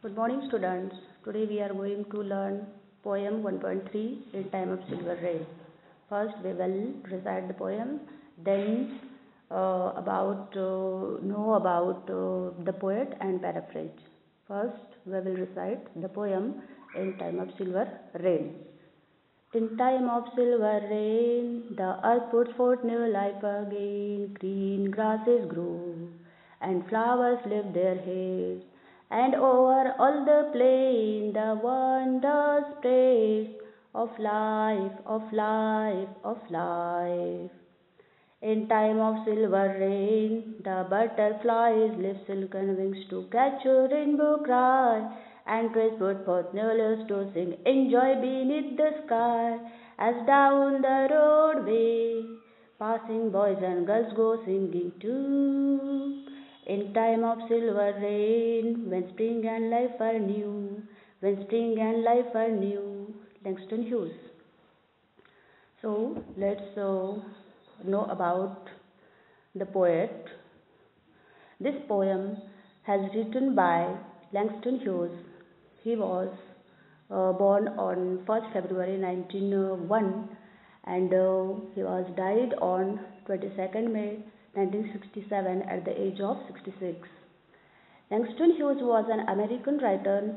Good morning, students. Today we are going to learn poem 1.3 in time of silver rain. First we will recite the poem, then know about the poet and paraphrase. First we will recite the poem in time of silver rain. In time of silver rain, the earth puts forth new life again. Green grasses grow, and flowers lift their heads. And over all the plain, the wonders praise of life, of life, of life. In time of silver rain, the butterflies lift silken wings to catch a rainbow cry, and trees put forth new leaves to sing in joy beneath the sky. As down the roadway, passing boys and girls go singing too. In time of silver rain, when spring and life are new, when spring and life are new. Langston Hughes. So let's know about the poet. This poem has written by Langston Hughes. He was born on 1st February 1901 and he was died on 22nd May 1967 at the age of 66. Langston Hughes was an American writer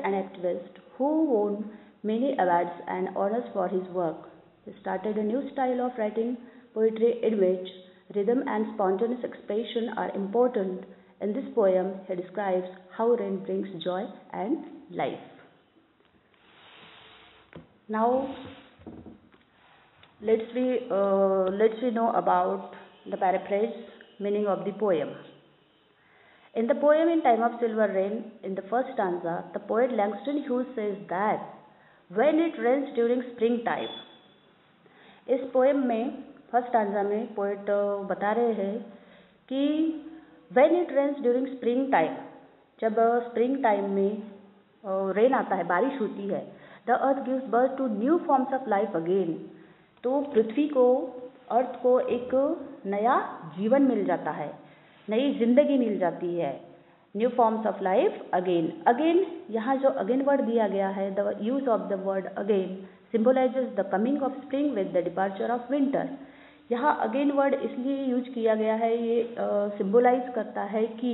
and activist who won many awards and honors for his work. He started a new style of writing poetry in which rhythm and spontaneous expression are important. In this poem, he describes how rain brings joy and life. Now, let's know about the paraphrase meaning of the poem. In the poem In Time of Silver Rain, in the first stanza, the poet Langston Hughes says that when it rains during springtime. इस poem में first stanza में poet बता रहे हैं कि when it rains during spring time, जब spring time में rain आता है, बारिश होती है, the earth gives birth to new forms of life again, तो पृथ्वी को, अर्थ को एक नया जीवन मिल जाता है, नई जिंदगी मिल जाती है. New forms of life again. Again, यहाँ जो अगेन वर्ड दिया गया है, the use of the word again symbolizes the coming of spring with the departure of winter. यहाँ अगेन वर्ड इसलिए यूज किया गया है, ये सिम्बोलाइज करता है कि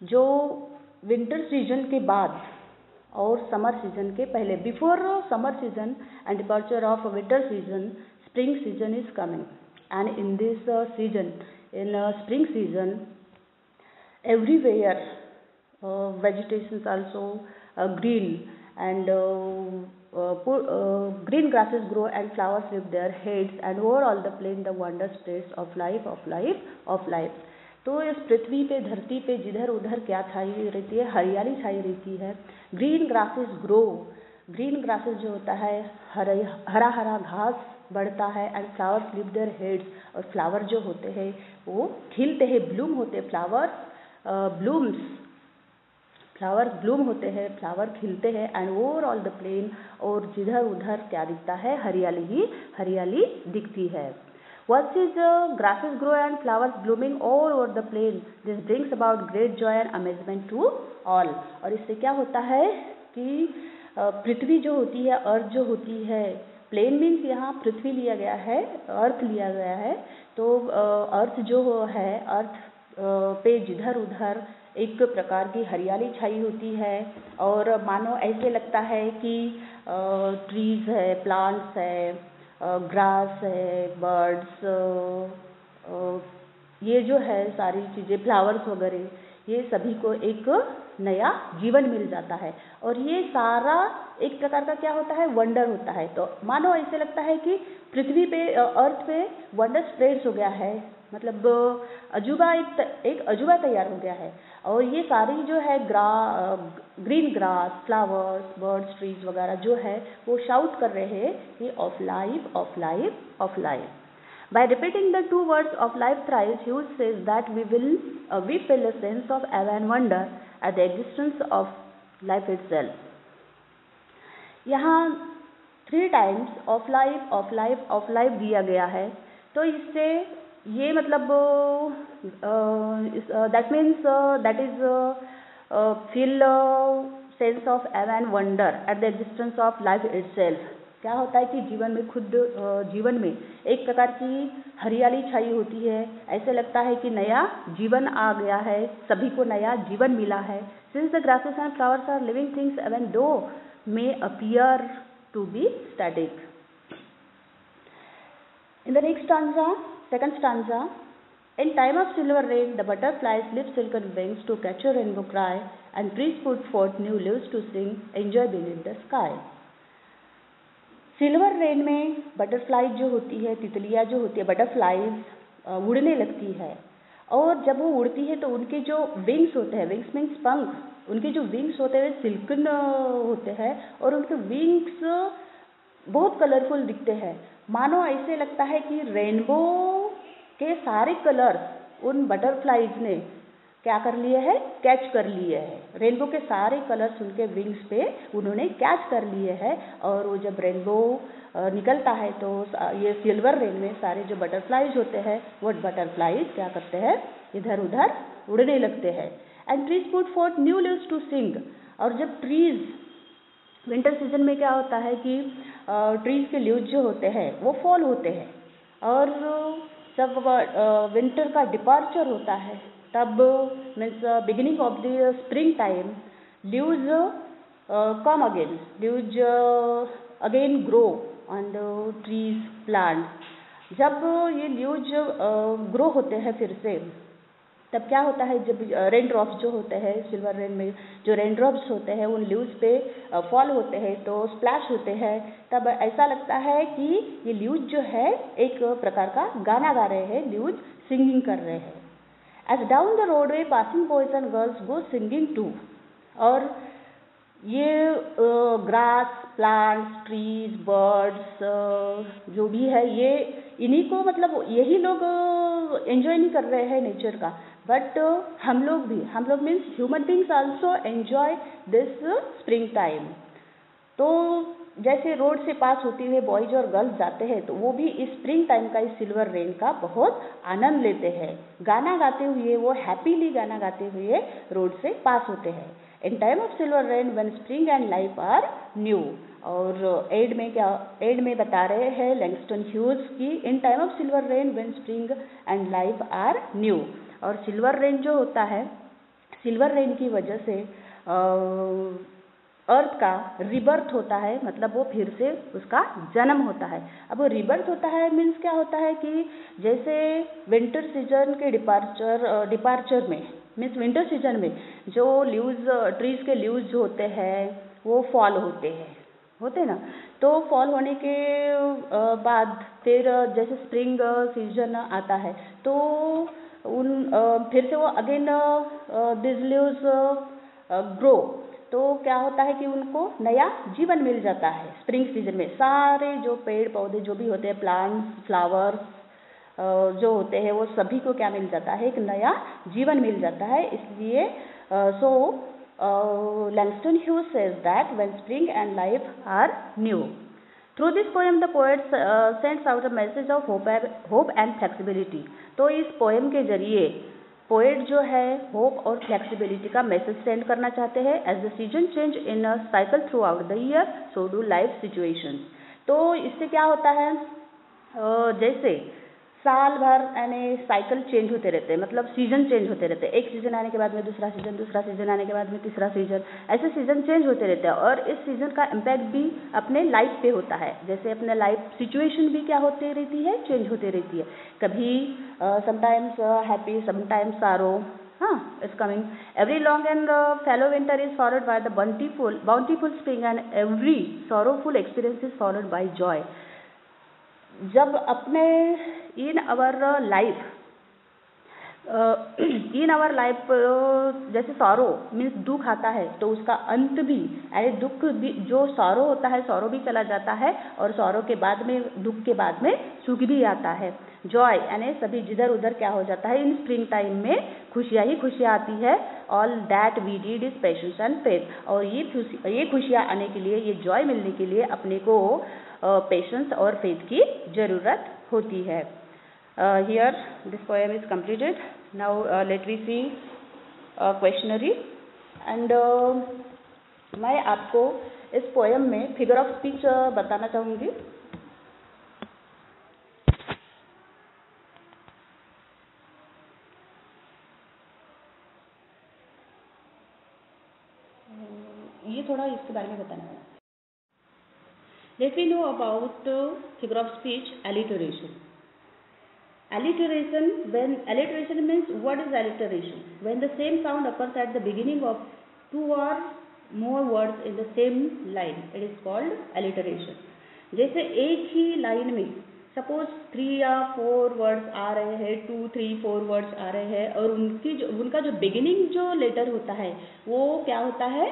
जो विंटर सीजन के बाद और समर सीजन के पहले, before summer season and departure of winter season, spring season is coming. And in this season, in spring season, everywhere vegetations also green and green grasses grow and flowers lift their heads and over all the plain the wonder spreads of life, of life, of life. तो इस पृथ्वी पे, धरती पे जिधर उधर क्या छाई रहती है? हरियाली छाई रहती है. Green grasses grow. Green grasses जो होता है, हरा हरा घास बढ़ता है. And flowers lift their heads, और फ्लावर जो होते हैं वो खिलते हैं, ब्लूम होते हैं. फ्लावर ब्लूम होते हैं, फ्लावर खिलते हैं. And over all the plain, और जिधर उधर क्या दिखता है? हरियाली ही हरियाली दिखती है. What is grasses grow and flowers blooming all over the plain. This brings about great joy and amazement to all. और इससे क्या होता है कि पृथ्वी जो होती है, अर्थ जो होती है, प्लेन मीन्स यहाँ पृथ्वी लिया गया है, अर्थ लिया गया है. तो अर्थ जो है, अर्थ पे जिधर उधर एक प्रकार की हरियाली छाई होती है, और मानो ऐसे लगता है कि ट्रीज है, प्लांट्स है, ग्रास है, बर्ड्स, ये जो है सारी चीज़ें, फ्लावर्स वगैरह, ये सभी को एक नया जीवन मिल जाता है. और ये सारा एक प्रकार का क्या होता है? वंडर होता है. तो मानो ऐसे लगता है कि पृथ्वी पे, अर्थ पे वंडर स्प्रेड्स हो गया है, मतलब अजूबा, एक अजूबा तैयार हो गया है. और ये सारी जो है green grass, flowers, birds, trees वगैरह जो है वो शाउट कर रहे हैं कि of life, of life, of life. By repeating the two words of life thrice, Hughes says that we feel a sense of awe and wonder at the existence of life itself. यहाँ 3 times of life, of life, of life दिया गया है. तो इससे ये मतलब that means that is feel sense of awe and wonder at the existence of life itself. क्या होता है कि जीवन में एक प्रकार की हरियाली छाई होती है, ऐसे लगता है कि नया जीवन आ गया है, सभी को नया जीवन मिला है. Since the grasses and flowers are living things, even though may appear to be static. In the next stanza, second stanza, in time of silver rain, the butterflies lift silken wings to catch a rainbow cry, and trees put forth new leaves to sing, enjoy beneath the sky. Silver rain में butterflies जो होती है, तितलियाँ जो होती है, butterflies उड़ने लगती है, और जब वो उड़ती है तो उनके जो विंग्स होते हैं, विंग्स मीन्स पंख, उनके जो विंग्स होते हैं सिल्कन होते हैं, और उनके विंग्स बहुत कलरफुल दिखते हैं. मानो ऐसे लगता है कि रेनबो के सारे कलर्स उन बटरफ्लाइज ने क्या कर लिए हैं, कैच कर लिए हैं. रेनबो के सारे कलर्स उनके विंग्स पे उन्होंने कैच कर लिए हैं, और वो जब रेनबो निकलता है तो ये सिल्वर रेन में सारे जो बटरफ्लाइज होते हैं वो बटरफ्लाइज क्या करते हैं, इधर उधर उड़ने लगते हैं. And trees put forth new leaves to sing. और जब ट्रीज विंटर सीजन में क्या होता है कि ट्रीज के लीव्स जो होते हैं वो फॉल होते हैं, और जब विंटर का डिपार्चर होता है तब means beginning of the spring time, leaves come again, leaves again grow on the trees plant. जब ये लीव्स ग्रो होते हैं फिर से, तब क्या होता है, जब रेन ड्रॉप्स जो होते हैं सिल्वर रेन में, जो रेन ड्रॉप्स होते हैं उन लीव्स पे फॉल होते हैं तो स्प्लैश होते हैं, तब ऐसा लगता है कि ये लीव्स जो है एक प्रकार का गाना गा रहे हैं, लीव्स सिंगिंग कर रहे हैं. As down the roadway passing boys and girls go singing too. और ये ग्रास, प्लांट्स, ट्रीज, बर्ड्स जो भी है, ये इन्हीं को मतलब यही लोग एंजॉय नहीं कर रहे हैं नेचर का, बट हम लोग means human beings also enjoy this spring time. तो जैसे रोड से पास होते हुए बॉयज और गर्ल्स जाते हैं तो वो भी इस स्प्रिंग टाइम का, इस सिल्वर रेन का बहुत आनंद लेते हैं. गाना गाते हुए, वो हैप्पीली गाना गाते हुए रोड से पास होते हैं. In time of silver rain when spring and life are new. और एड में बता रहे हैं लैंगस्टन ह्यूज की in time of silver rain when spring and life are new. और सिल्वर रेन जो होता है, सिल्वर रेन की वजह से अर्थ का रिबर्थ होता है, मतलब वो फिर से उसका जन्म होता है. अब वो रिबर्थ होता है मीन्स क्या होता है कि जैसे विंटर सीजन के डिपार्चर में मीन्स विंटर सीजन में जो लीव्स, ट्रीज के लीव्स जो होते हैं वो फॉल होते हैं ना, तो फॉल होने के बाद फिर जैसे स्प्रिंग सीजन आता है तो फिर से वो अगेन दिस लीव्स ग्रो. तो क्या होता है कि उनको नया जीवन मिल जाता है स्प्रिंग सीजन में. सारे जो पेड़ पौधे जो भी होते हैं, प्लांट्स, फ्लावर्स जो होते हैं, वो सभी को क्या मिल जाता है, एक नया जीवन मिल जाता है. इसलिए Langston Hughes says that when spring and life are new. Through this poem, the poet sends out a message of hope and flexibility. तो इस पोएम के जरिए पोएट जो है होप और फ्लेक्सिबिलिटी का मैसेज सेंड करना चाहते हैं. As the season change in a cycle throughout the year, so do life situations. तो इससे क्या होता है, जैसे साल भर यानी साइकिल चेंज होते रहते हैं, मतलब सीजन चेंज होते रहते हैं. एक सीजन आने के बाद में दूसरा सीजन आने के बाद में तीसरा सीजन, ऐसे सीजन चेंज होते रहते हैं. और इस सीजन का इम्पैक्ट भी अपने लाइफ पे होता है. जैसे अपने लाइफ सिचुएशन भी क्या होती रहती है, चेंज होती रहती है. कभी समटाइम्स हैप्पी, समटाइम्स सारो is coming. Every long and fallow winter is followed by the bountiful spring, and every sorrowful experience is followed by joy. जब अपने इन आवर लाइफ जैसे सॉरो मीन्स दुख आता है तो उसका अंत भी, यानी दुख भी, जो सॉरो होता है सॉरो भी चला जाता है, और सॉरो के बाद में, दुख के बाद में सुख भी आता है. जॉय यानी सभी जिधर उधर क्या हो जाता है, इन स्प्रिंग टाइम में खुशियाँ ही खुशियाँ आती है. All that we did is patience and faith. और ये खुशियाँ आने के लिए, ये जॉय मिलने के लिए अपने को पेशेंस और फेथ की जरूरत होती है. Here this poem is completed. Now let we see questionnaire. And मैं आपको इस पोएम में फिगर ऑफ स्पीच बताना चाहूँगी। ये थोड़ा इसके बारे में बताना है। Let we know about figure of speech alliteration. Alliteration means, what is alliteration? When the same sound occurs at the beginning of two or more words in the same line, it is called alliteration. जैसे एक ही line में suppose 3 या 4 words आ रहे हैं, 2, 3, 4 words आ रहे हैं और उनका जो बिगिनिंग जो लेटर होता है वो क्या होता है,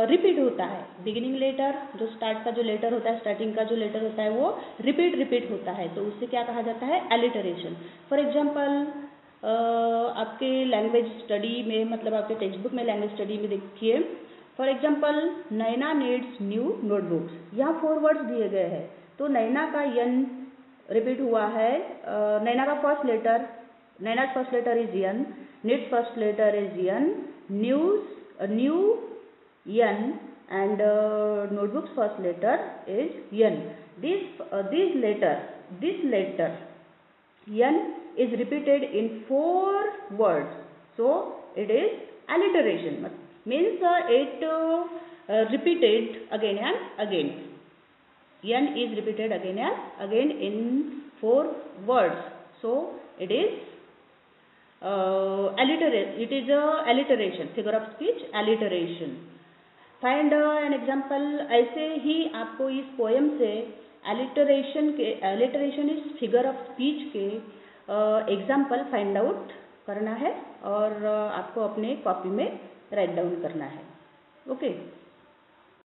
रिपीट होता है। बिगिनिंग लेटर जो स्टार्ट का जो लेटर होता है, स्टार्टिंग का जो लेटर होता है वो रिपीट होता है, तो उससे क्या कहा जाता है, एलिटरेशन। फॉर एग्जांपल आपके लैंग्वेज स्टडी में, मतलब आपके टेक्स्ट बुक में लैंग्वेज स्टडी में देखिए, for example Naina needs new notebooks. यहाँ 4 वर्ड्स दिए गए हैं, तो नैना का यन रिपीट हुआ है। नैना का first letter, Naina's first letter is N, needs first letter is N, new N, and notebook's first letter is N. This letter N is repeated in 4 words, so it is alliteration. Means it repeated again and again. N is repeated again and again in 4 words, so it is alliteration. It is a alliteration, figure of speech alliteration. Find an example. ऐसे ही आपको इस poem से alliteration इस figure of speech के example find out करना है और आपको अपने कॉपी में राइट डाउन करना है। ओके।